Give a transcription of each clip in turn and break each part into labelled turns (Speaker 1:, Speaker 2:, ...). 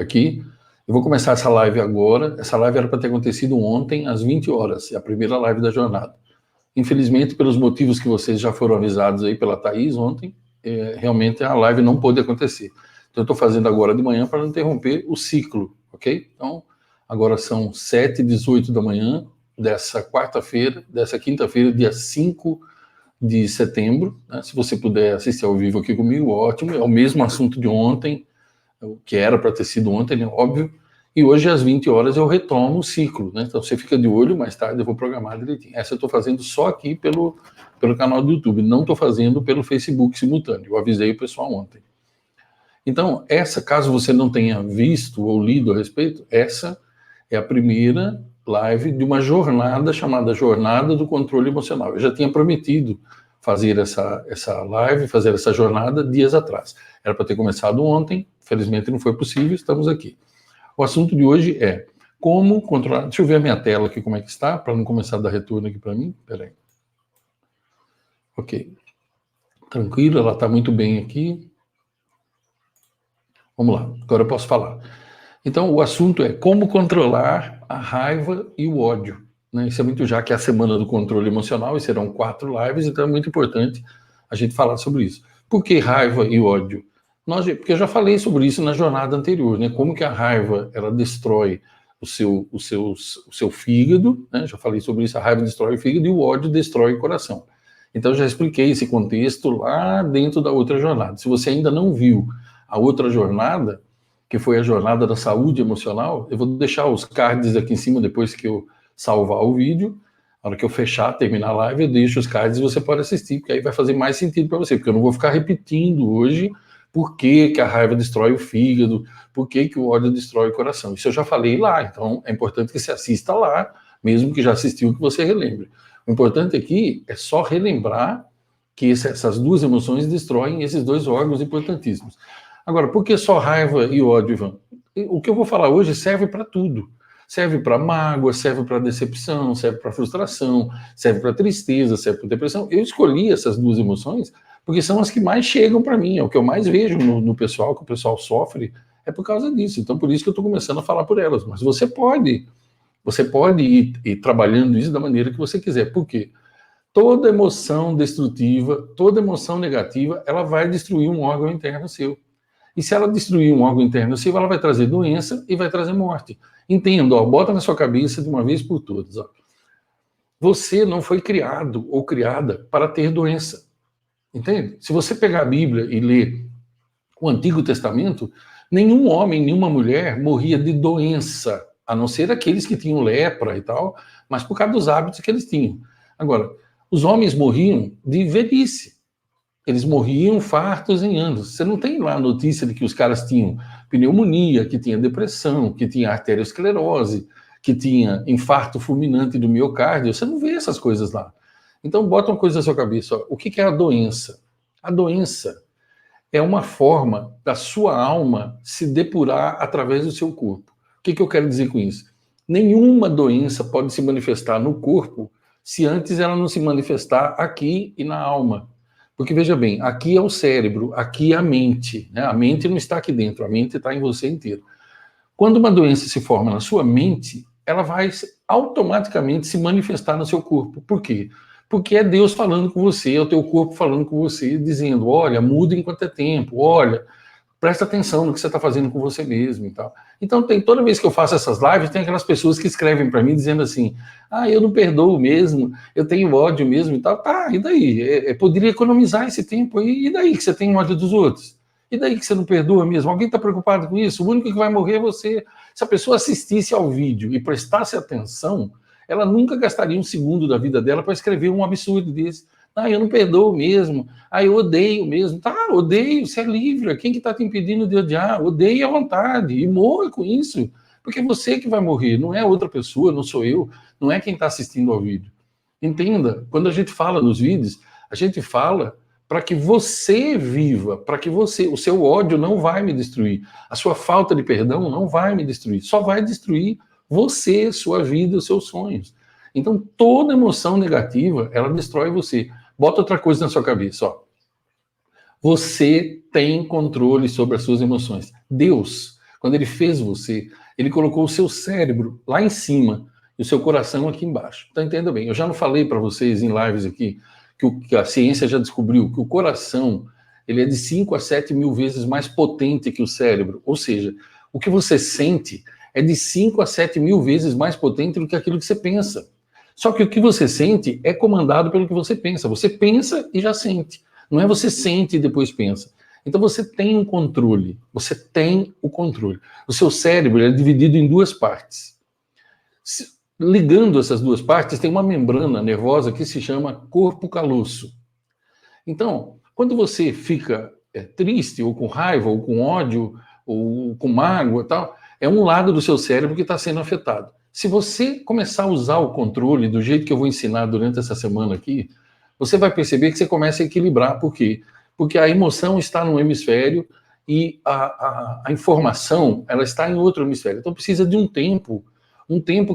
Speaker 1: aqui. Eu vou começar essa live agora. Essa live era para ter acontecido ontem, às 20 horas. É a primeira live da jornada. Infelizmente, pelos motivos que vocês já foram avisados aí pela Thaís ontem, realmente a live não pôde acontecer. Então, eu estou fazendo agora de manhã para não interromper o ciclo, ok? Então, agora são 7h18 da manhã dessa quarta-feira, dessa quinta-feira, dia 5 de setembro. Né? Se você puder assistir ao vivo aqui comigo, ótimo. É o mesmo assunto de ontem, que era para ter sido ontem, né? Óbvio. E hoje, às 20 horas, eu retomo o ciclo, né? Então, você fica de olho, mais tarde eu vou programar direitinho. Essa eu estou fazendo só aqui pelo canal do YouTube, não estou fazendo pelo Facebook simultâneo. Eu avisei o pessoal ontem. Então, essa, caso você não tenha visto ou lido a respeito, essa é a primeira live de uma jornada chamada Jornada do Controle Emocional. Eu já tinha prometido fazer essa live, fazer essa jornada dias atrás. Era para ter começado ontem, felizmente não foi possível, estamos aqui. O assunto de hoje é como controlar... Deixa eu ver a minha tela aqui, como é que está, para não começar a dar retorno aqui para mim. Espera aí. Ok. Tranquilo, ela está muito bem aqui. Vamos lá, agora eu posso falar. Então, o assunto é como controlar a raiva e o ódio. Né? Isso é muito, já que é a semana do controle emocional, e serão 4 lives, então é muito importante a gente falar sobre isso. Por que raiva e ódio? Porque eu já falei sobre isso na jornada anterior, né? Como que a raiva, ela destrói o seu fígado, né? Já falei sobre isso, a raiva destrói o fígado e o ódio destrói o coração. Então, já expliquei esse contexto lá dentro da outra jornada. Se você ainda não viu a outra jornada, que foi a jornada da saúde emocional, eu vou deixar os cards aqui em cima depois que eu salvar o vídeo. Na hora que eu fechar, terminar a live, eu deixo os cards e você pode assistir, porque aí vai fazer mais sentido para você, porque eu não vou ficar repetindo hoje por que a raiva destrói o fígado, por que o ódio destrói o coração. Isso eu já falei lá, então é importante que você assista lá, mesmo que já assistiu, que você relembre. O importante aqui é só relembrar que essas duas emoções destroem esses dois órgãos importantíssimos. Agora, por que só raiva e ódio, Ivan? O que eu vou falar hoje serve para tudo. Serve para mágoa, serve para decepção, serve para frustração, serve para tristeza, serve para depressão. Eu escolhi essas duas emoções porque são as que mais chegam para mim, é o que eu mais vejo no pessoal, que o pessoal sofre, é por causa disso. Então, por isso que eu estou começando a falar por elas. Mas você pode ir trabalhando isso da maneira que você quiser. Por quê? Toda emoção destrutiva, toda emoção negativa, ela vai destruir um órgão interno seu. E se ela destruir um órgão interno seu, ela vai trazer doença e vai trazer morte. Entenda, ó, bota na sua cabeça de uma vez por todas. Ó. Você não foi criado ou criada para ter doença. Entende? Se você pegar a Bíblia e ler o Antigo Testamento, nenhum homem, nenhuma mulher morria de doença, a não ser aqueles que tinham lepra e tal, mas por causa dos hábitos que eles tinham. Agora, os homens morriam de velhice. Eles morriam fartos em anos. Você não tem lá a notícia de que os caras tinham pneumonia, que tinha depressão, que tinha arteriosclerose, que tinha infarto fulminante do miocárdio. Você não vê essas coisas lá. Então, bota uma coisa na sua cabeça. Ó. O que é a doença? A doença é uma forma da sua alma se depurar através do seu corpo. O que eu quero dizer com isso? Nenhuma doença pode se manifestar no corpo se antes ela não se manifestar aqui e na alma. Porque, veja bem, aqui é o cérebro, aqui é a mente. Né? A mente não está aqui dentro, a mente está em você inteiro. Quando uma doença se forma na sua mente, ela vai automaticamente se manifestar no seu corpo. Por quê? Porque é Deus falando com você, é o teu corpo falando com você, dizendo, olha, muda enquanto é tempo, olha, presta atenção no que você está fazendo com você mesmo e tal. Então, toda vez que eu faço essas lives, tem aquelas pessoas que escrevem para mim dizendo assim, eu não perdoo mesmo, eu tenho ódio mesmo e tal. Tá, e daí? Poderia economizar esse tempo aí, e daí que você tem ódio dos outros? E daí que você não perdoa mesmo? Alguém está preocupado com isso? O único que vai morrer é você. Se a pessoa assistisse ao vídeo e prestasse atenção, ela nunca gastaria um segundo da vida dela para escrever um absurdo desse. Eu não perdoo mesmo. Eu odeio mesmo. Tá, odeio, você é livre. Quem que está te impedindo de odiar? Odeie à vontade e morra com isso. Porque é você que vai morrer, não é outra pessoa, não sou eu, não é quem está assistindo ao vídeo. Entenda, quando a gente fala nos vídeos, a gente fala para que você viva, para que o seu ódio não vai me destruir, a sua falta de perdão não vai me destruir, só vai destruir você, sua vida, os seus sonhos. Então, toda emoção negativa, ela destrói você. Bota outra coisa na sua cabeça, ó. Você tem controle sobre as suas emoções. Deus, quando ele fez você, ele colocou o seu cérebro lá em cima e o seu coração aqui embaixo. Então, entenda bem, eu já não falei para vocês em lives aqui que a ciência já descobriu que o coração ele é de 5 a 7 mil vezes mais potente que o cérebro. Ou seja, o que você sente é de 5 a 7 mil vezes mais potente do que aquilo que você pensa. Só que o que você sente é comandado pelo que você pensa. Você pensa e já sente. Não é você sente e depois pensa. Então você tem um controle. Você tem o controle. O seu cérebro é dividido em duas partes. Ligando essas duas partes, tem uma membrana nervosa que se chama corpo caloso. Então, quando você fica triste, ou com raiva, ou com ódio, ou com mágoa e tal, é um lado do seu cérebro que está sendo afetado. Se você começar a usar o controle do jeito que eu vou ensinar durante essa semana aqui, você vai perceber que você começa a equilibrar. Por quê? Porque a emoção está num hemisfério e a informação ela está em outro hemisfério. Então precisa de um tempo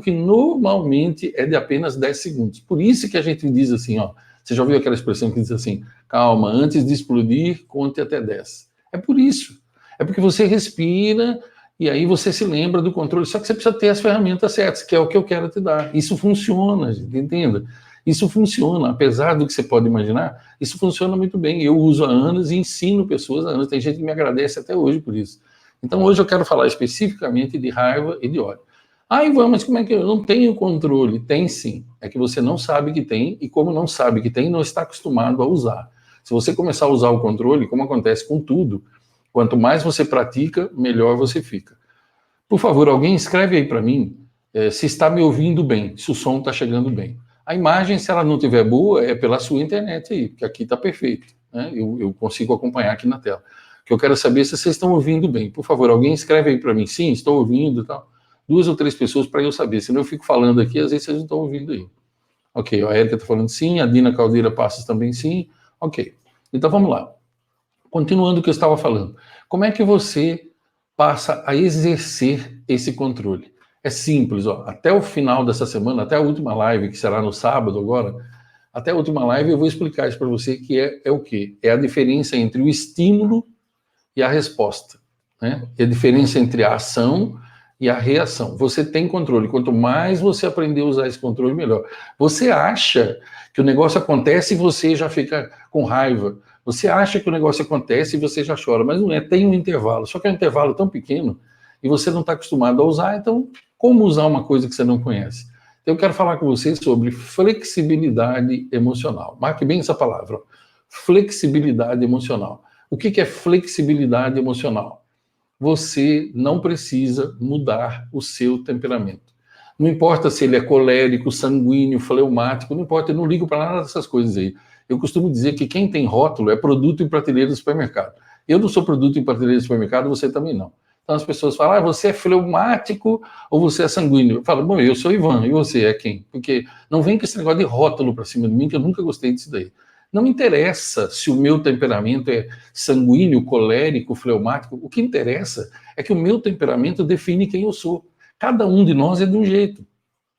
Speaker 1: que normalmente é de apenas 10 segundos. Por isso que a gente diz assim, ó, você já ouviu aquela expressão que diz assim, calma, antes de explodir, conte até 10. É por isso. É porque você respira e aí você se lembra do controle, só que você precisa ter as ferramentas certas, que é o que eu quero te dar. Isso funciona, gente, entenda? Isso funciona, apesar do que você pode imaginar, isso funciona muito bem. Eu uso há anos e ensino pessoas há anos. Tem gente que me agradece até hoje por isso. Então hoje eu quero falar especificamente de raiva e de ódio. Ah, Ivan, mas como é que eu não tenho controle? Tem sim. É que você não sabe que tem, e como não sabe que tem, não está acostumado a usar. Se você começar a usar o controle, como acontece com tudo, quanto mais você pratica, melhor você fica. Por favor, alguém escreve aí para mim se está me ouvindo bem, se o som está chegando bem. A imagem, se ela não estiver boa, é pela sua internet aí, porque aqui está perfeito. Né? Eu consigo acompanhar aqui na tela. O que eu quero saber é se vocês estão ouvindo bem. Por favor, alguém escreve aí para mim, sim, estou ouvindo e tal. 2 ou 3 pessoas para eu saber, senão eu fico falando aqui, às vezes vocês não estão ouvindo aí. Ok, a Érica está falando sim, a Dina Caldeira Passos também sim. Ok, então vamos lá. Continuando o que eu estava falando. Como é que você passa a exercer esse controle? É simples, ó. Até o final dessa semana, até a última live, que será no sábado agora, até a última live eu vou explicar isso para você, que é o quê? É a diferença entre o estímulo e a resposta. Né? É a diferença entre a ação e a reação. Você tem controle. Quanto mais você aprender a usar esse controle, melhor. Você acha que o negócio acontece e você já fica com raiva. Você acha que o negócio acontece e você já chora, mas não é. Tem um intervalo. Só que é um intervalo tão pequeno e você não está acostumado a usar. Então, como usar uma coisa que você não conhece? Então, eu quero falar com você sobre flexibilidade emocional. Marque bem essa palavra. Flexibilidade emocional. O que é flexibilidade emocional? Você não precisa mudar o seu temperamento. Não importa se ele é colérico, sanguíneo, fleumático, não importa, eu não ligo para nada dessas coisas aí. Eu costumo dizer que quem tem rótulo é produto em prateleira do supermercado. Eu não sou produto em prateleira do supermercado, você também não. Então as pessoas falam, você é fleumático ou você é sanguíneo? Eu falo, bom, eu sou Ivan, e você é quem? Porque não vem com esse negócio de rótulo para cima de mim, que eu nunca gostei disso daí. Não me interessa se o meu temperamento é sanguíneo, colérico, fleumático. O que interessa é que o meu temperamento define quem eu sou. Cada um de nós é de um jeito,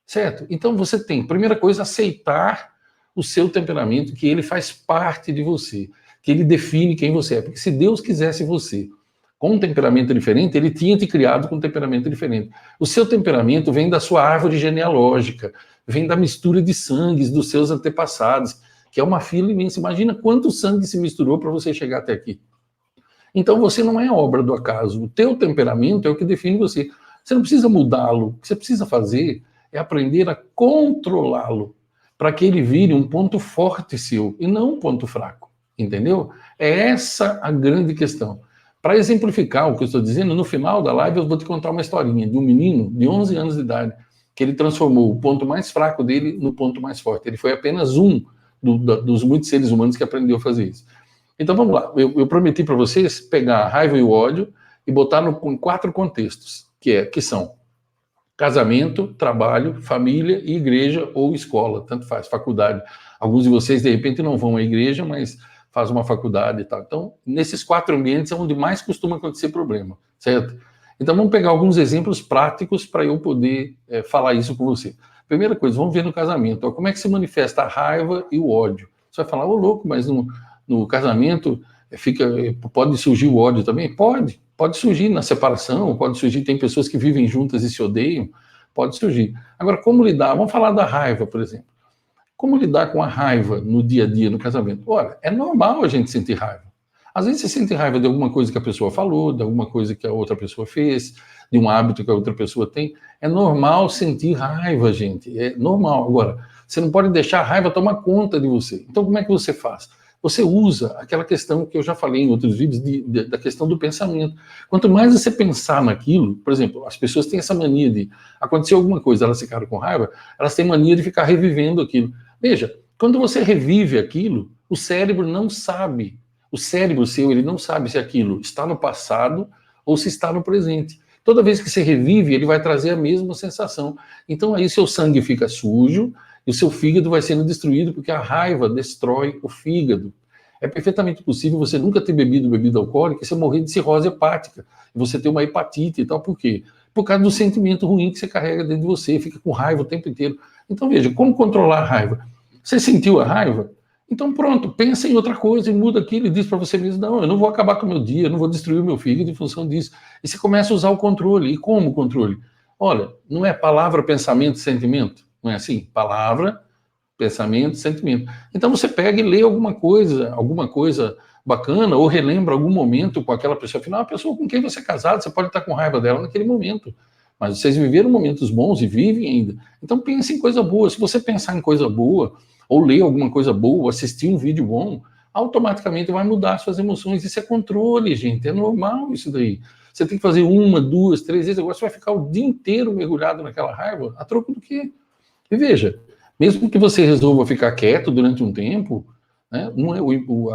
Speaker 1: certo? Então você tem, primeira coisa, aceitar o seu temperamento, que ele faz parte de você, que ele define quem você é. Porque se Deus quisesse você com um temperamento diferente, ele tinha te criado com um temperamento diferente. O seu temperamento vem da sua árvore genealógica, vem da mistura de sangues dos seus antepassados, que é uma fila imensa. Imagina quanto sangue se misturou para você chegar até aqui. Então você não é obra do acaso. O teu temperamento é o que define você. Você não precisa mudá-lo. O que você precisa fazer é aprender a controlá-lo para que ele vire um ponto forte seu e não um ponto fraco. Entendeu? É essa a grande questão. Para exemplificar o que eu estou dizendo, no final da live eu vou te contar uma historinha de um menino de 11 anos de idade que ele transformou o ponto mais fraco dele no ponto mais forte. Ele foi apenas um dos muitos seres humanos que aprendeu a fazer isso. Então vamos lá, eu prometi para vocês pegar a raiva e o ódio e botar em 4 contextos, que são casamento, trabalho, família e igreja ou escola, tanto faz, faculdade. Alguns de vocês de repente não vão à igreja, mas faz uma faculdade e tal. Então, nesses 4 ambientes é onde mais costuma acontecer problema, certo? Então vamos pegar alguns exemplos práticos para eu poder falar isso com você. Primeira coisa, vamos ver no casamento. Ó, como é que se manifesta a raiva e o ódio? Você vai falar, ô louco, mas no casamento pode surgir o ódio também? Pode surgir na separação, pode surgir, tem pessoas que vivem juntas e se odeiam, pode surgir. Agora, como lidar? Vamos falar da raiva, por exemplo. Como lidar com a raiva no dia a dia, no casamento? Olha, é normal a gente sentir raiva. Às vezes você sente raiva de alguma coisa que a pessoa falou, de alguma coisa que a outra pessoa fez, de um hábito que a outra pessoa tem. É normal sentir raiva, gente. É normal. Agora, você não pode deixar a raiva tomar conta de você. Então, como é que você faz? Você usa aquela questão que eu já falei em outros vídeos, da questão do pensamento. Quanto mais você pensar naquilo, por exemplo, as pessoas têm essa mania de acontecer alguma coisa, elas ficaram com raiva, elas têm mania de ficar revivendo aquilo. Veja, quando você revive aquilo, o cérebro não sabe. O cérebro seu, ele não sabe se aquilo está no passado ou se está no presente. Toda vez que você revive, ele vai trazer a mesma sensação. Então aí seu sangue fica sujo e o seu fígado vai sendo destruído porque a raiva destrói o fígado. É perfeitamente possível você nunca ter bebido bebida alcoólica e você morrer de cirrose hepática. E você ter uma hepatite e tal. Por quê? Por causa do sentimento ruim que você carrega dentro de você, fica com raiva o tempo inteiro. Então veja, como controlar a raiva? Você sentiu a raiva? Então pronto, pensa em outra coisa e muda aquilo e diz para você mesmo, não, eu não vou acabar com o meu dia, eu não vou destruir o meu fígado em função disso. E você começa a usar o controle. E como o controle? Olha, não é palavra, pensamento, sentimento? Não é assim? Palavra, pensamento, sentimento. Então você pega e lê alguma coisa bacana, ou relembra algum momento com aquela pessoa. Afinal, a pessoa com quem você é casado, você pode estar com raiva dela naquele momento. Mas vocês viveram momentos bons e vivem ainda. Então pense em coisa boa. Se você pensar em coisa boa, ou ler alguma coisa boa, ou assistir um vídeo bom, automaticamente vai mudar suas emoções. Isso é controle, gente. É normal isso daí. Você tem que fazer 1, 2, 3 vezes. Agora você vai ficar o dia inteiro mergulhado naquela raiva. A troco do quê? E veja, mesmo que você resolva ficar quieto durante um tempo, né, não é,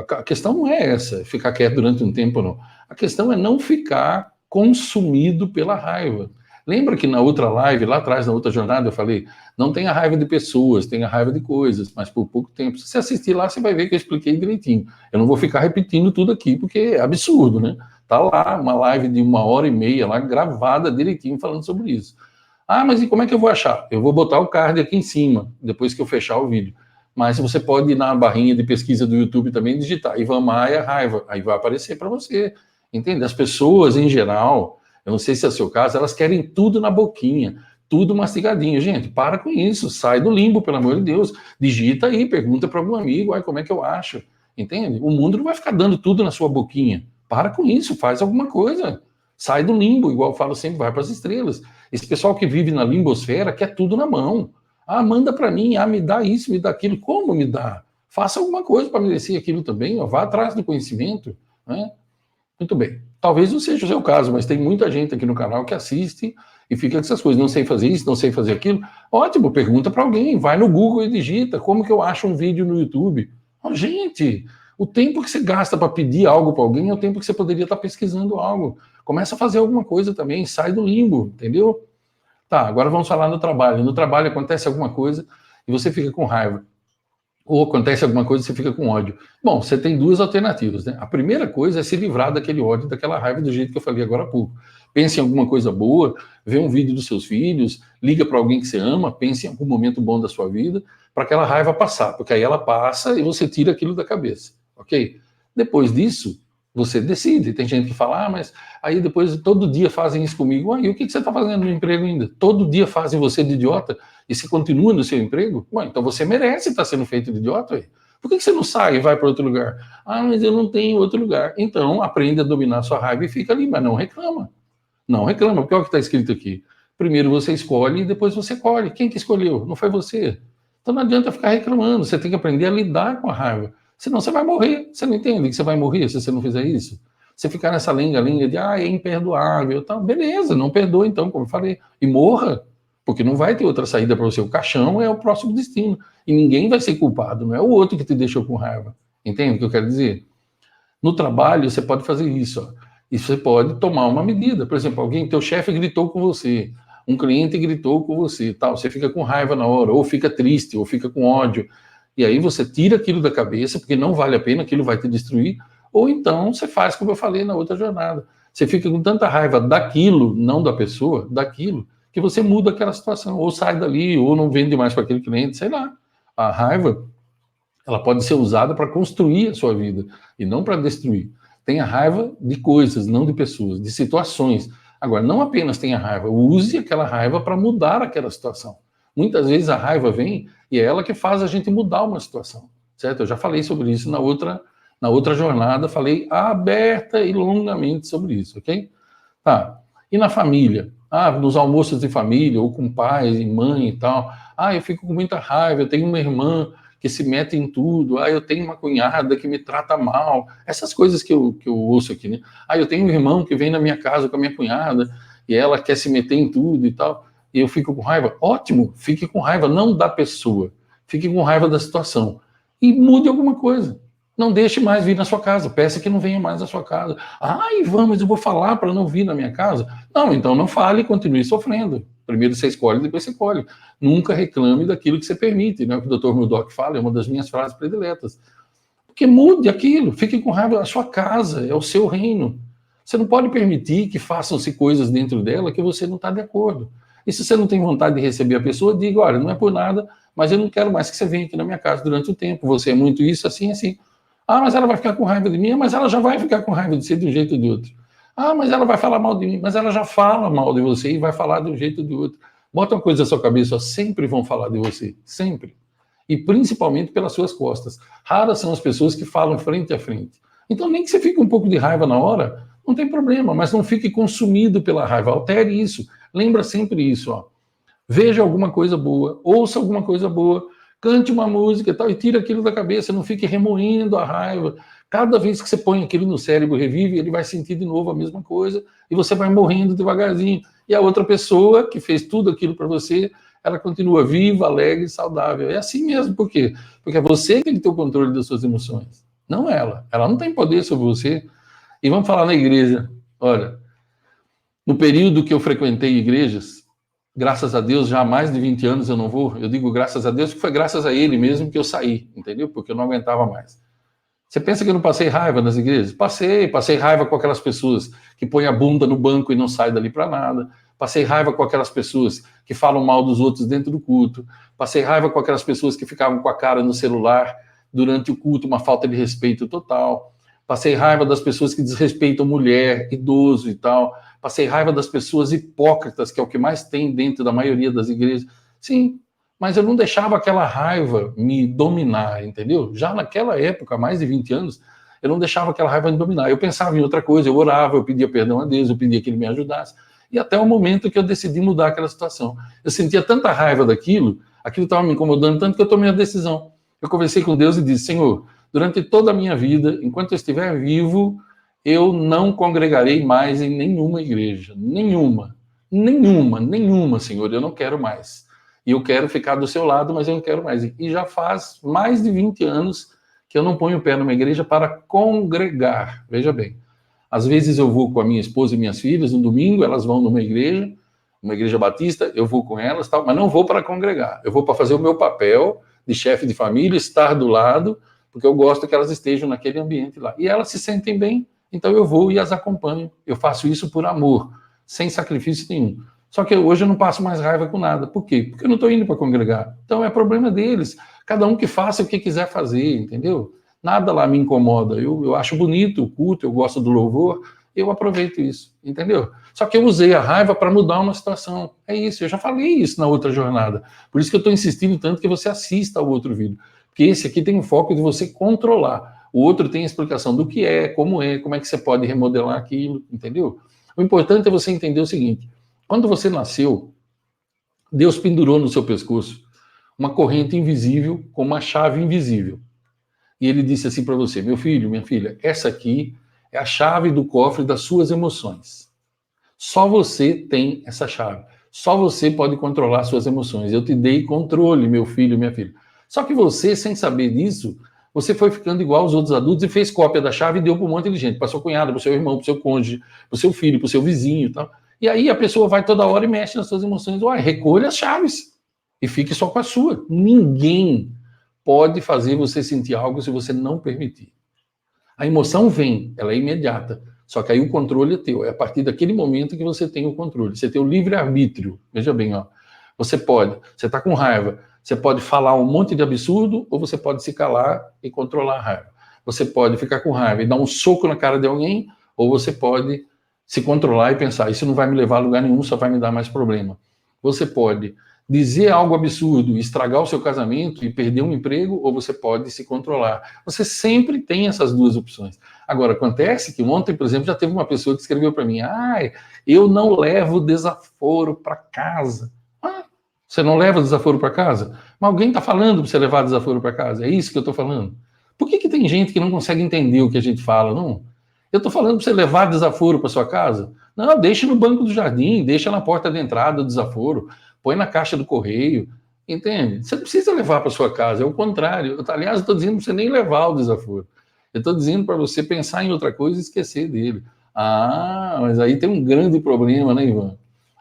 Speaker 1: a questão não é essa, ficar quieto durante um tempo, não. A questão é não ficar consumido pela raiva. Lembra que na outra live, lá atrás, na outra jornada, eu falei, não tenha raiva de pessoas, tenha raiva de coisas, mas por pouco tempo. Se você assistir lá, você vai ver que eu expliquei direitinho. Eu não vou ficar repetindo tudo aqui, porque é absurdo, né? Tá lá uma live de 1h30 lá, gravada direitinho, falando sobre isso. Ah, mas e como é que eu vou achar? Eu vou botar o card aqui em cima, depois que eu fechar o vídeo. Mas você pode ir na barrinha de pesquisa do YouTube também digitar Ivan Maia raiva, aí vai aparecer para você. Entende? As pessoas, em geral, eu não sei se é o seu caso, elas querem tudo na boquinha, tudo mastigadinho. Gente, para com isso, sai do limbo, pelo amor de Deus. Digita aí, pergunta para algum amigo, como é que eu acho? Entende? O mundo não vai ficar dando tudo na sua boquinha. Para com isso, faz alguma coisa. Sai do limbo, igual eu falo sempre, vai para as estrelas. Esse pessoal que vive na limbosfera quer tudo na mão. Ah, manda para mim, me dá isso, me dá aquilo. Como me dá? Faça alguma coisa para merecer aquilo também, vá atrás do conhecimento. Né? Muito bem. Talvez não seja o seu caso, mas tem muita gente aqui no canal que assiste e fica com essas coisas. Não sei fazer isso, não sei fazer aquilo. Ótimo, pergunta para alguém. Vai no Google e digita. Como que eu acho um vídeo no YouTube? Oh, gente, o tempo que você gasta para pedir algo para alguém é o tempo que você poderia estar pesquisando algo. Começa a fazer alguma coisa também. Sai do limbo, entendeu? Tá, agora vamos falar no trabalho. No trabalho acontece alguma coisa e você fica com raiva. Ou acontece alguma coisa e você fica com ódio. Bom, você tem duas alternativas, né? A primeira coisa é se livrar daquele ódio, daquela raiva do jeito que eu falei agora há pouco. Pense em alguma coisa boa, vê um vídeo dos seus filhos, liga para alguém que você ama, pense em algum momento bom da sua vida, para aquela raiva passar, porque aí ela passa e você tira aquilo da cabeça, ok? Depois disso, você decide. Tem gente que fala, mas aí depois todo dia fazem isso comigo. E o que você está fazendo no emprego ainda? Todo dia fazem você de idiota e você continua no seu emprego? Bom, então você merece estar sendo feito de idiota. Aí. Por que você não sai e vai para outro lugar? Ah, mas eu não tenho outro lugar. Então aprende a dominar a sua raiva e fica ali, mas não reclama. Não reclama, porque olha o que está escrito aqui. Primeiro você escolhe e depois você colhe. Quem que escolheu? Não foi você. Então não adianta ficar reclamando, você tem que aprender a lidar com a raiva. Senão você vai morrer. Você não entende que você vai morrer se você não fizer isso? Você ficar nessa lenga-lenga de, é imperdoável, tá? Beleza, não perdoa então, como eu falei. E morra, porque não vai ter outra saída para você. O caixão é o próximo destino. E ninguém vai ser culpado, não é o outro que te deixou com raiva. Entende o que eu quero dizer? No trabalho, você pode fazer isso, ó. E você pode tomar uma medida. Por exemplo, teu chefe gritou com você, um cliente gritou com você, tal. Você fica com raiva na hora, ou fica triste, ou fica com ódio. E aí você tira aquilo da cabeça, porque não vale a pena, aquilo vai te destruir, ou então você faz como eu falei na outra jornada. Você fica com tanta raiva daquilo, não da pessoa, daquilo, que você muda aquela situação, ou sai dali, ou não vende mais para aquele cliente, sei lá. A raiva, Ela pode ser usada para construir a sua vida e não para destruir. Tenha raiva de coisas, não de pessoas, de situações. Agora, não apenas tenha raiva, use aquela raiva para mudar aquela situação. Muitas vezes a raiva vem e é ela que faz a gente mudar uma situação, certo? Eu já falei sobre isso na outra jornada, falei aberta e longamente sobre isso, ok? Tá. E na família? Nos almoços de família, ou com pai e mãe e tal. Eu fico com muita raiva, eu tenho uma irmã que se mete em tudo. Eu tenho uma cunhada que me trata mal. Essas coisas que eu ouço aqui, né? Eu tenho um irmão que vem na minha casa com a minha cunhada e ela quer se meter em tudo e tal. E eu fico com raiva. Ótimo, fique com raiva, não da pessoa. Fique com raiva da situação. E mude alguma coisa. Não deixe mais vir na sua casa. Peça que não venha mais na sua casa. Vamos, eu vou falar para não vir na minha casa. Não, então não fale e continue sofrendo. Primeiro você escolhe, depois você colhe. Nunca reclame daquilo que você permite. Né? O que o Dr. Murdoch fala, é uma das minhas frases prediletas. Porque mude aquilo. Fique com raiva da sua casa, é o seu reino. Você não pode permitir que façam-se coisas dentro dela que você não está de acordo. E se você não tem vontade de receber a pessoa, diga, olha, não é por nada, mas eu não quero mais que você venha aqui na minha casa durante o tempo. Você é muito isso, assim, assim. Mas ela vai ficar com raiva de mim, mas ela já vai ficar com raiva de você de um jeito ou de outro. Mas ela vai falar mal de mim, mas ela já fala mal de você e vai falar de um jeito ou de outro. Bota uma coisa na sua cabeça, sempre vão falar de você, sempre. E principalmente pelas suas costas. Raras são as pessoas que falam frente a frente. Então, nem que você fique um pouco de raiva na hora, não tem problema, mas não fique consumido pela raiva. Altere isso. Lembra sempre isso, ó. Veja alguma coisa boa, ouça alguma coisa boa, cante uma música e tal, e tira aquilo da cabeça, não fique remoendo a raiva. Cada vez que você põe aquilo no cérebro, revive, ele vai sentir de novo a mesma coisa, e você vai morrendo devagarzinho. E a outra pessoa que fez tudo aquilo para você, ela continua viva, alegre e saudável. É assim mesmo, por quê? Porque é você que tem que ter o controle das suas emoções, não ela. Ela não tem poder sobre você. E vamos falar na igreja. Olha, no período que eu frequentei igrejas, graças a Deus, já há mais de 20 anos eu não vou. Eu digo graças a Deus, porque foi graças a ele mesmo que eu saí, entendeu? Porque eu não aguentava mais. Você pensa que eu não passei raiva nas igrejas? Passei raiva com aquelas pessoas que põem a bunda no banco e não saem dali para nada. Passei raiva com aquelas pessoas que falam mal dos outros dentro do culto. Passei raiva com aquelas pessoas que ficavam com a cara no celular durante o culto, uma falta de respeito total. Passei raiva das pessoas que desrespeitam mulher, idoso e tal. Passei raiva das pessoas hipócritas, que é o que mais tem dentro da maioria das igrejas. Sim, mas eu não deixava aquela raiva me dominar, entendeu? Já naquela época, há mais de 20 anos, eu não deixava aquela raiva me dominar. Eu pensava em outra coisa, eu orava, eu pedia perdão a Deus, eu pedia que ele me ajudasse. E até o momento que eu decidi mudar aquela situação. Eu sentia tanta raiva daquilo, aquilo estava me incomodando tanto que eu tomei a decisão. Eu conversei com Deus e disse, Senhor, durante toda a minha vida, enquanto eu estiver vivo, eu não congregarei mais em nenhuma igreja. Nenhuma, Senhor, eu não quero mais. E eu quero ficar do seu lado, mas eu não quero mais. E já faz mais de 20 anos que eu não ponho o pé numa igreja para congregar. Veja bem, às vezes eu vou com a minha esposa e minhas filhas, no domingo, elas vão numa igreja, uma igreja batista, eu vou com elas, tal, mas não vou para congregar. Eu vou para fazer o meu papel de chefe de família, estar do lado, porque eu gosto que elas estejam naquele ambiente lá. E elas se sentem bem, então eu vou e as acompanho. Eu faço isso por amor, sem sacrifício nenhum. Só que hoje eu não passo mais raiva com nada. Por quê? Porque eu não estou indo para congregar. Então é problema deles. Cada um que faça o que quiser fazer, entendeu? Nada lá me incomoda. Eu acho bonito o culto, eu gosto do louvor, eu aproveito isso, entendeu? Só que eu usei a raiva para mudar uma situação. É isso, eu já falei isso na outra jornada. Por isso que eu estou insistindo tanto que você assista ao outro vídeo. Porque esse aqui tem o foco de você controlar. O outro tem a explicação do que é, como é que você pode remodelar aquilo, entendeu? O importante é você entender o seguinte. Quando você nasceu, Deus pendurou no seu pescoço uma corrente invisível com uma chave invisível. E ele disse assim para você, meu filho, minha filha, essa aqui é a chave do cofre das suas emoções. Só você tem essa chave. Só você pode controlar suas emoções. Eu te dei controle, meu filho, minha filha. Só que você, sem saber disso, você foi ficando igual aos outros adultos e fez cópia da chave e deu para um monte de gente, para sua cunhada, para o seu irmão, para o seu cônjuge, para o seu filho, para o seu vizinho e tal. E aí a pessoa vai toda hora e mexe nas suas emoções. Recolha as chaves e fique só com a sua. Ninguém pode fazer você sentir algo se você não permitir. A emoção vem, ela é imediata. Só que aí o controle é teu. É a partir daquele momento que você tem o controle. Você tem o livre-arbítrio. Veja bem, ó. Você está com raiva, você pode falar um monte de absurdo ou você pode se calar e controlar a raiva. Você pode ficar com raiva e dar um soco na cara de alguém, ou você pode se controlar e pensar, isso não vai me levar a lugar nenhum, só vai me dar mais problema. Você pode dizer algo absurdo, estragar o seu casamento e perder um emprego, ou você pode se controlar. Você sempre tem essas duas opções. Agora, acontece que ontem, por exemplo, já teve uma pessoa que escreveu para mim, eu não levo desaforo para casa. Você não leva desaforo para casa? Mas alguém está falando para você levar desaforo para casa. É isso que eu estou falando. Por que tem gente que não consegue entender o que a gente fala? Não. Eu estou falando para você levar desaforo para sua casa? Não, deixa no banco do jardim, deixa na porta de entrada o desaforo, põe na caixa do correio, entende? Você não precisa levar para sua casa, é o contrário. Aliás, eu estou dizendo para você nem levar o desaforo. Eu estou dizendo para você pensar em outra coisa e esquecer dele. Mas aí tem um grande problema, né, Ivan?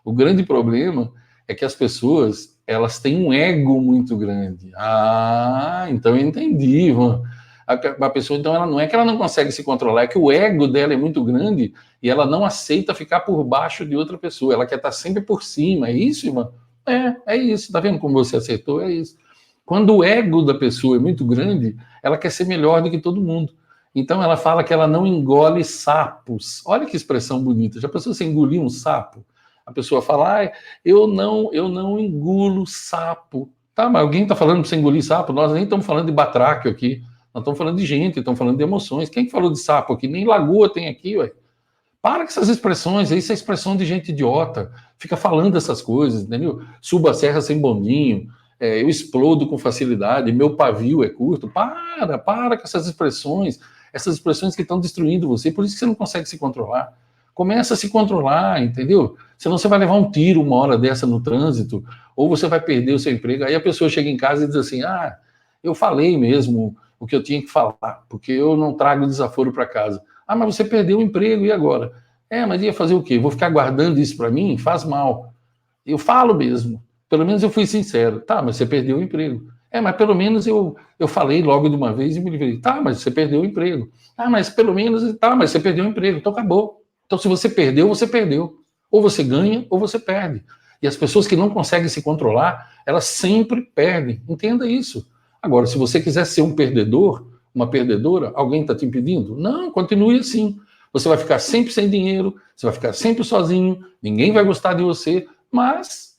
Speaker 1: O grande problema é que as pessoas, elas têm um ego muito grande. Então eu entendi, Ivan. A pessoa, então, ela não é que ela não consegue se controlar, é que o ego dela é muito grande e ela não aceita ficar por baixo de outra pessoa. Ela quer estar sempre por cima. É isso, Ivan? É isso. Tá vendo como você acertou? É isso. Quando o ego da pessoa é muito grande, ela quer ser melhor do que todo mundo. Então ela fala que ela não engole sapos. Olha que expressão bonita. Já pensou você engolir um sapo? A pessoa fala, eu não engulo sapo. Tá, mas alguém está falando para você engolir sapo? Nós nem estamos falando de batráquio aqui. Nós estamos falando de gente, estamos falando de emoções. Quem que falou de sapo aqui? Nem lagoa tem aqui, ué. Para com essas expressões, isso é expressão de gente idiota. Fica falando essas coisas, entendeu? Suba a serra sem bondinho, eu explodo com facilidade, meu pavio é curto. Para com essas expressões que estão destruindo você, por isso que você não consegue se controlar. Começa a se controlar, entendeu? Senão você vai levar um tiro uma hora dessa no trânsito, ou você vai perder o seu emprego. Aí a pessoa chega em casa e diz assim, eu falei mesmo o que eu tinha que falar, porque eu não trago desaforo para casa. Mas você perdeu o emprego, e agora? Mas ia fazer o quê? Vou ficar guardando isso para mim? Faz mal. Eu falo mesmo. Pelo menos eu fui sincero. Tá, mas você perdeu o emprego. Mas pelo menos eu falei logo de uma vez e me livrei. Tá, mas você perdeu o emprego. Mas pelo menos... Tá, mas você perdeu o emprego. Então acabou. Então se você perdeu, você perdeu. Ou você ganha, ou você perde. E as pessoas que não conseguem se controlar, elas sempre perdem. Entenda isso. Agora, se você quiser ser um perdedor, uma perdedora, alguém está te impedindo? Não, continue assim. Você vai ficar sempre sem dinheiro, você vai ficar sempre sozinho, ninguém vai gostar de você, mas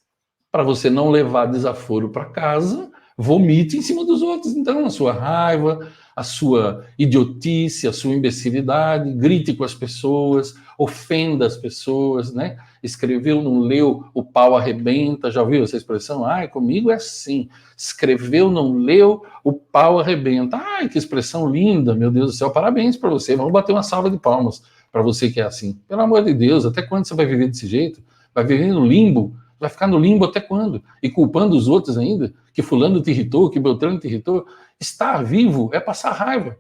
Speaker 1: para você não levar desaforo para casa, vomite em cima dos outros. Então, a sua raiva, a sua idiotice, a sua imbecilidade, grite com as pessoas, ofenda as pessoas, né? Escreveu, não leu, o pau arrebenta. Já ouviu essa expressão? Comigo é assim. Escreveu, não leu, o pau arrebenta. Que expressão linda, meu Deus do céu. Parabéns para você. Vamos bater uma salva de palmas para você que é assim. Pelo amor de Deus, até quando você vai viver desse jeito? Vai viver no limbo? Vai ficar no limbo até quando? E culpando os outros ainda? Que fulano te irritou, que Beltrano te irritou? Estar vivo é passar raiva.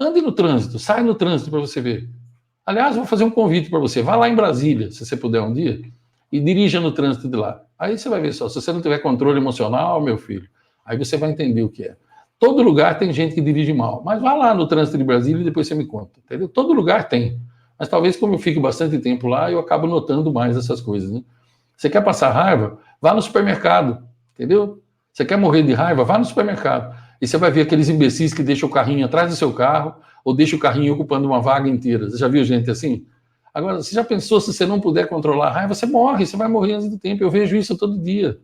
Speaker 1: Ande no trânsito, sai no trânsito para você ver. Aliás, vou fazer um convite para você. Vá lá em Brasília, se você puder um dia, e dirija no trânsito de lá. Aí você vai ver só. Se você não tiver controle emocional, meu filho, aí você vai entender o que é. Todo lugar tem gente que dirige mal. Mas vá lá no trânsito de Brasília e depois você me conta. Entendeu? Todo lugar tem. Mas talvez, como eu fico bastante tempo lá, eu acabo notando mais essas coisas, né? Você quer passar raiva? Vá no supermercado. Entendeu? Você quer morrer de raiva? Vá no supermercado. E você vai ver aqueles imbecis que deixam o carrinho atrás do seu carro ou deixam o carrinho ocupando uma vaga inteira. Você já viu gente assim? Agora, você já pensou, se você não puder controlar a raiva, você morre, você vai morrer antes do tempo. Eu vejo isso todo dia.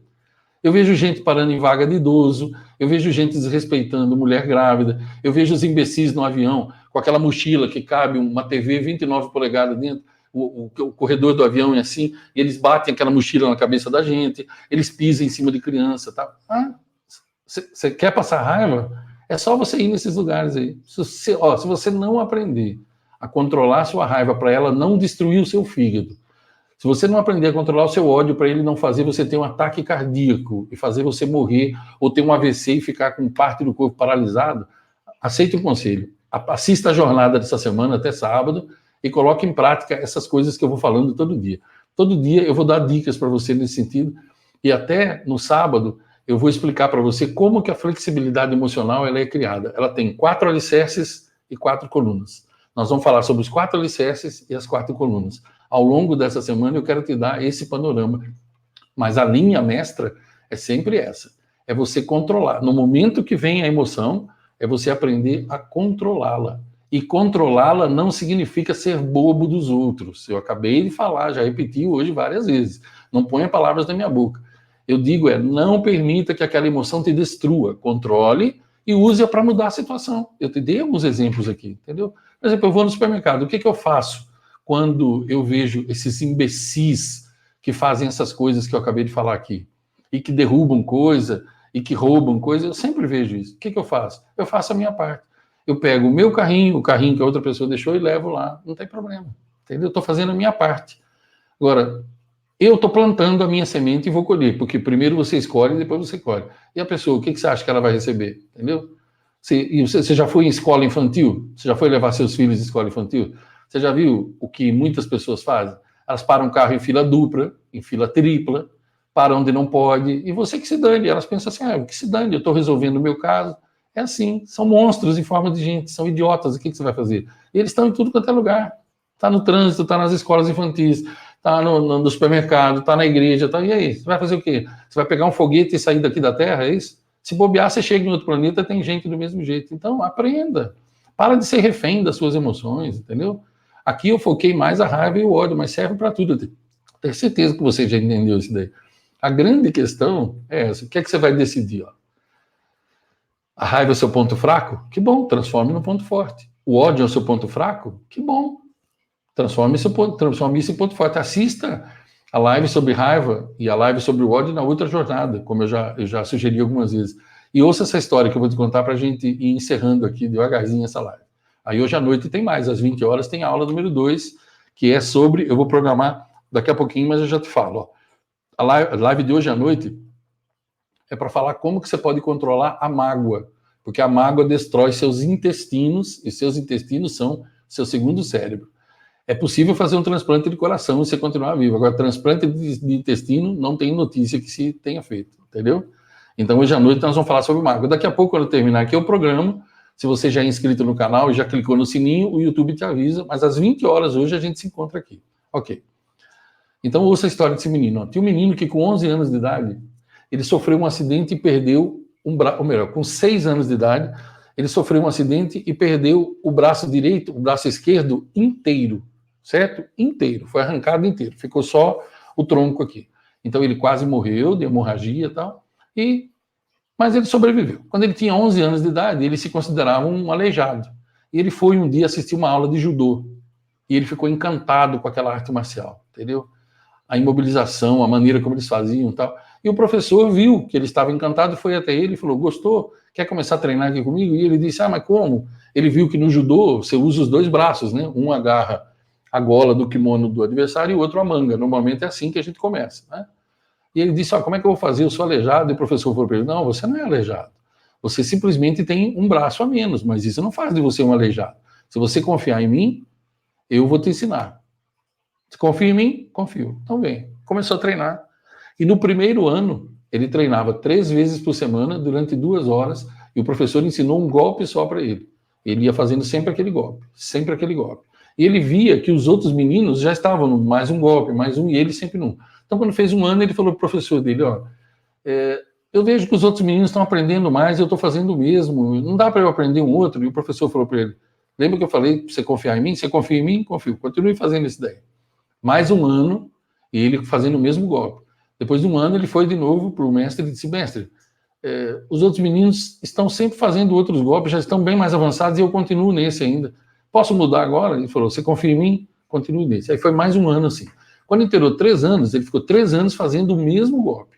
Speaker 1: Eu vejo gente parando em vaga de idoso, eu vejo gente desrespeitando mulher grávida, eu vejo os imbecis no avião com aquela mochila que cabe uma TV 29 polegadas dentro, o corredor do avião é assim, e eles batem aquela mochila na cabeça da gente, eles pisam em cima de criança, tá? Você quer passar raiva? É só você ir nesses lugares aí. Se você não aprender a controlar a sua raiva para ela não destruir o seu fígado, se você não aprender a controlar o seu ódio para ele não fazer você ter um ataque cardíaco e fazer você morrer ou ter um AVC e ficar com parte do corpo paralisado, aceite um conselho. Assista a jornada dessa semana até sábado e coloque em prática essas coisas que eu vou falando todo dia. Todo dia eu vou dar dicas para você nesse sentido e até no sábado eu vou explicar para você como que a flexibilidade emocional ela é criada. Ela tem 4 alicerces e 4 colunas. Nós vamos falar sobre os 4 alicerces e as 4 colunas. Ao longo dessa semana eu quero te dar esse panorama Mas a linha mestra é sempre essa. É você controlar. No momento que vem a emoção, é você aprender a controlá-la. E controlá-la não significa ser bobo dos outros. Eu acabei de falar, já repeti hoje várias vezes. Não ponha palavras na minha boca. Eu digo não permita que aquela emoção te destrua. Controle e use-a para mudar a situação. Eu te dei alguns exemplos aqui, entendeu? Por exemplo, eu vou no supermercado. O que eu faço quando eu vejo esses imbecis que fazem essas coisas que eu acabei de falar aqui? E que derrubam coisa, e que roubam coisa? Eu sempre vejo isso. O que eu faço? Eu faço a minha parte. Eu pego o meu carrinho, o carrinho que a outra pessoa deixou e levo lá. Não tem problema. Entendeu? Eu estou fazendo a minha parte. Agora, eu estou plantando a minha semente e vou colher, porque primeiro você escolhe e depois você colhe. E a pessoa, o que você acha que ela vai receber? Entendeu? Você já foi em escola infantil? Você já foi levar seus filhos em escola infantil? Você já viu o que muitas pessoas fazem? Elas param o carro em fila dupla, em fila tripla, param onde não pode, e você que se dane. Elas pensam assim, que se dane, eu estou resolvendo o meu caso. É assim, são monstros em forma de gente, são idiotas, o que você vai fazer? E eles estão em tudo quanto é lugar. Está no trânsito, está nas escolas infantis, está no supermercado, está na igreja, tá, e aí? Você vai fazer o quê? Você vai pegar um foguete e sair daqui da Terra, é isso? Se bobear, você chega em outro planeta, tem gente do mesmo jeito. Então, aprenda. Para de ser refém das suas emoções, entendeu? Aqui eu foquei mais a raiva e o ódio, mas serve para tudo. Tenho certeza que você já entendeu isso daí. A grande questão é essa. O que é que você vai decidir? Ó? A raiva é o seu ponto fraco? Que bom, transforme no ponto forte. O ódio é o seu ponto fraco? Que bom, transforme isso em ponto forte. Assista a live sobre raiva e a live sobre o ódio na outra jornada, como eu já sugeri algumas vezes. E ouça essa história que eu vou te contar para a gente ir encerrando aqui devagarzinho essa live. Aí hoje à noite tem mais, às 20 horas tem a aula número 2, que é sobre, eu vou programar daqui a pouquinho, mas eu já te falo. Ó. A live de hoje à noite é para falar como que você pode controlar a mágoa, porque a mágoa destrói seus intestinos, e seus intestinos são seu segundo cérebro. É possível fazer um transplante de coração e você continuar vivo. Agora, transplante de intestino, não tem notícia que se tenha feito, entendeu? Então, hoje à noite nós vamos falar sobre mágoa. Daqui a pouco, quando eu terminar aqui o programa, se você já é inscrito no canal e já clicou no sininho, o YouTube te avisa, mas às 20 horas hoje a gente se encontra aqui. Ok. Então, ouça a história desse menino. Ó. Tinha um menino que com 11 anos de idade, ele sofreu um acidente e perdeu um braço, ou melhor, com 6 anos de idade, ele sofreu um acidente e perdeu o braço direito, o braço esquerdo inteiro, certo? Inteiro, foi arrancado inteiro, ficou só o tronco aqui. Então ele quase morreu de hemorragia e tal, mas ele sobreviveu. Quando ele tinha 11 anos de idade, ele se considerava um aleijado. E ele foi um dia assistir uma aula de judô, e ele ficou encantado com aquela arte marcial, entendeu? A imobilização, a maneira como eles faziam e tal. E o professor viu que ele estava encantado, foi até ele e falou, gostou? Quer começar a treinar aqui comigo? E ele disse, mas como? Ele viu que no judô você usa os dois braços, né? Um agarra a gola do kimono do adversário e o outro a manga. Normalmente é assim que a gente começa, né? E ele disse, como é que eu vou fazer? Eu sou aleijado. E o professor falou para ele, não, você não é aleijado. Você simplesmente tem um braço a menos, mas isso não faz de você um aleijado. Se você confiar em mim, eu vou te ensinar. Você confia em mim? Confio. Então vem. Começou a treinar. E no primeiro ano, ele treinava 3 vezes por semana, durante 2 horas, e o professor ensinou um golpe só para ele. Ele ia fazendo sempre aquele golpe, sempre aquele golpe. E ele via que os outros meninos já estavam no mais um golpe, mais um, e ele sempre num. Então, quando fez 1 ano, ele falou para o professor dele, eu vejo que os outros meninos estão aprendendo mais, eu estou fazendo o mesmo, não dá para eu aprender um outro? E o professor falou para ele, lembra que eu falei para você confiar em mim? Você confia em mim? Confio. Continue fazendo isso daí. Mais 1 ano, e ele fazendo o mesmo golpe. Depois de 1 ano, ele foi de novo para o mestre e disse, mestre, os outros meninos estão sempre fazendo outros golpes, já estão bem mais avançados e eu continuo nesse ainda. Posso mudar agora? Ele falou, você confia em mim? Continue nesse. Aí foi mais 1 ano assim. Quando inteirou 3 anos, ele ficou 3 anos fazendo o mesmo golpe.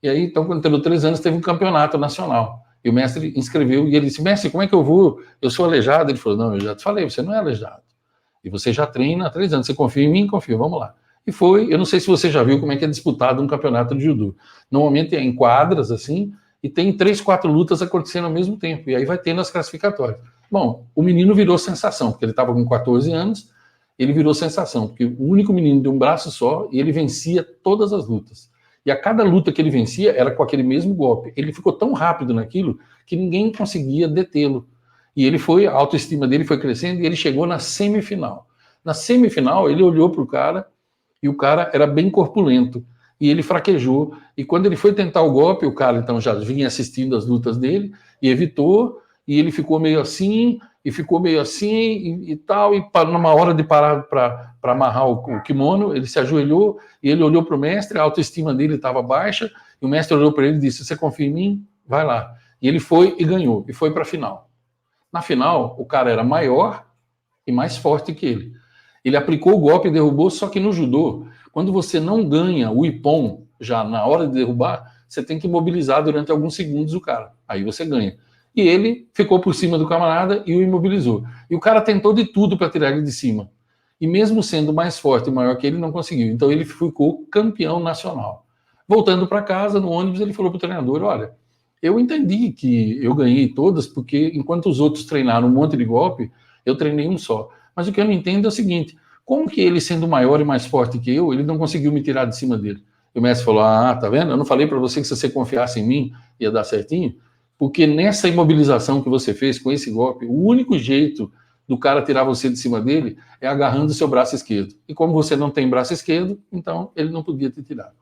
Speaker 1: E aí, então, quando inteirou 3 anos, teve um campeonato nacional. E o mestre inscreveu, e ele disse, mestre, como é que eu vou? Eu sou aleijado. Ele falou, não, eu já te falei, você não é aleijado. E você já treina há 3 anos, você confia em mim? Confio, vamos lá. E foi, eu não sei se você já viu como é que é disputado um campeonato de judô. Normalmente é em quadras, assim, e tem 3, 4 lutas acontecendo ao mesmo tempo, e aí vai tendo as classificatórias. Bom, o menino virou sensação, porque ele estava com 14 anos, ele virou sensação, porque o único menino de um braço só, e ele vencia todas as lutas. E a cada luta que ele vencia, era com aquele mesmo golpe. Ele ficou tão rápido naquilo, que ninguém conseguia detê-lo. E ele foi, a autoestima dele foi crescendo, e ele chegou na semifinal. Na semifinal, ele olhou para o cara, e o cara era bem corpulento. e ele fraquejou. E quando ele foi tentar o golpe, o cara então já vinha assistindo as lutas dele e evitou, e ele ficou meio assim, e tal, e numa hora de parar para amarrar o kimono, ele se ajoelhou e ele olhou para o mestre, a autoestima dele estava baixa, e o mestre olhou para ele e disse: você confia em mim? Vai lá. E ele foi e ganhou, e foi para a final. Na final, o cara era maior e mais forte que ele. Ele aplicou o golpe e derrubou, só que no judô, quando você não ganha o ippon já na hora de derrubar, você tem que imobilizar durante alguns segundos o cara. Aí você ganha. E ele ficou por cima do camarada e o imobilizou. E o cara tentou de tudo para tirar ele de cima. E mesmo sendo mais forte e maior que ele, não conseguiu. Então ele ficou campeão nacional. Voltando para casa, no ônibus, ele falou para o treinador: olha, eu entendi que eu ganhei todas, porque enquanto os outros treinaram um monte de golpe, eu treinei um só. Mas o que eu não entendo é o seguinte: como que ele, sendo maior e mais forte que eu, ele não conseguiu me tirar de cima dele? E o mestre falou: ah, tá vendo? Eu não falei para você que se você confiasse em mim, ia dar certinho? Porque nessa imobilização que você fez com esse golpe, o único jeito do cara tirar você de cima dele é agarrando o seu braço esquerdo. E como você não tem braço esquerdo, então ele não podia te tirar.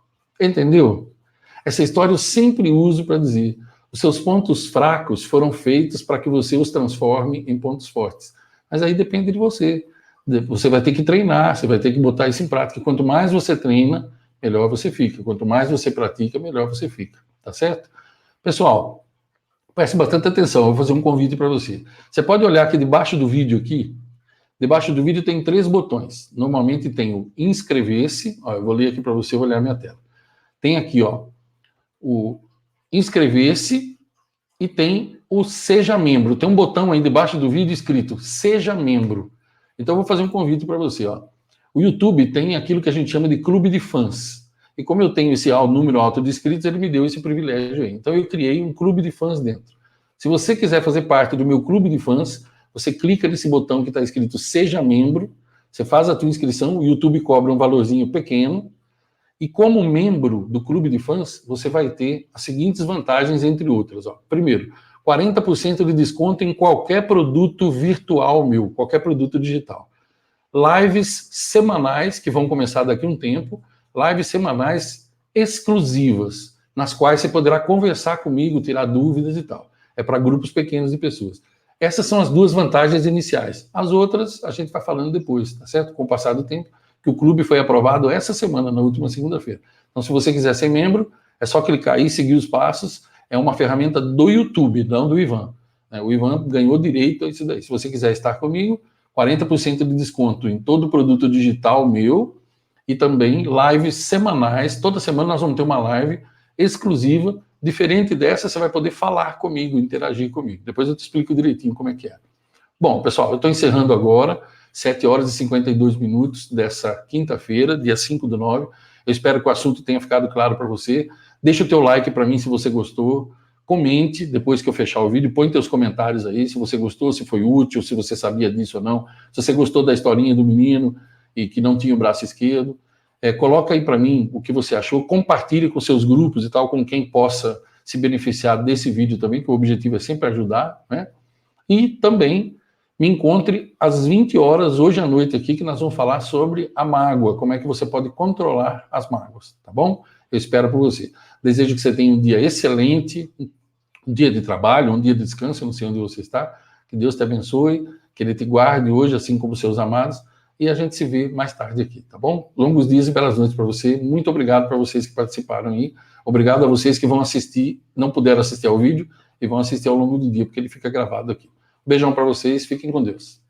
Speaker 1: Entendeu? Essa história eu sempre uso para dizer: os seus pontos fracos foram feitos para que você os transforme em pontos fortes. Mas aí depende de você. Você vai ter que treinar, você vai ter que botar isso em prática. Quanto mais você treina, melhor você fica. Quanto mais você pratica, melhor você fica. Tá certo? Pessoal, preste bastante atenção, eu vou fazer um convite para você. Você pode olhar aqui debaixo do vídeo aqui. Debaixo do vídeo tem 3 botões. Normalmente tem o inscrever-se. Eu vou ler aqui para você olhar minha tela. Tem aqui, ó, o inscrever-se e tem o seja membro. Tem um botão aí debaixo do vídeo escrito seja membro. Então eu vou fazer um convite para você, ó. O YouTube tem aquilo que a gente chama de clube de fãs. E como eu tenho esse número alto de inscritos, ele me deu esse privilégio aí. Então eu criei um clube de fãs dentro. Se você quiser fazer parte do meu clube de fãs, você clica nesse botão que está escrito seja membro, você faz a tua inscrição, o YouTube cobra um valorzinho pequeno, e como membro do clube de fãs, você vai ter as seguintes vantagens, entre outras. Ó. Primeiro, 40% de desconto em qualquer produto virtual meu, qualquer produto digital. Lives semanais, que vão começar daqui a um tempo, lives semanais exclusivas, nas quais você poderá conversar comigo, tirar dúvidas e tal. É para grupos pequenos de pessoas. Essas são as 2 vantagens iniciais. As outras a gente vai falando depois, tá certo? Com o passar do tempo, que o clube foi aprovado essa semana, na última segunda-feira. Então, se você quiser ser membro, é só clicar aí e seguir os passos. É uma ferramenta do YouTube, não do Ivan. O Ivan ganhou direito a isso daí. Se você quiser estar comigo, 40% de desconto em todo produto digital meu e também lives semanais. Toda semana nós vamos ter uma live exclusiva. Diferente dessa, você vai poder falar comigo, interagir comigo. Depois eu te explico direitinho como é que é. Bom, pessoal, eu estou encerrando agora, 7 horas e 52 minutos dessa quinta-feira, dia 5/9. Eu espero que o assunto tenha ficado claro para você. Deixa o teu like para mim se você gostou. Comente depois que eu fechar o vídeo. Põe teus comentários aí se você gostou, se foi útil, se você sabia disso ou não. Se você gostou da historinha do menino e que não tinha o braço esquerdo. Coloca aí para mim o que você achou. Compartilhe com seus grupos e tal, com quem possa se beneficiar desse vídeo também, que o objetivo é sempre ajudar, né? E também me encontre às 20 horas hoje à noite aqui, que nós vamos falar sobre a mágoa, como é que você pode controlar as mágoas, tá bom? Eu espero por você. Desejo que você tenha um dia excelente, um dia de trabalho, um dia de descanso, eu não sei onde você está, que Deus te abençoe, que Ele te guarde hoje, assim como seus amados, e a gente se vê mais tarde aqui, tá bom? Longos dias e belas noites para você. Muito obrigado para vocês que participaram aí. Obrigado a vocês que vão assistir, não puderam assistir ao vídeo, e vão assistir ao longo do dia, porque ele fica gravado aqui. Beijão para vocês, fiquem com Deus.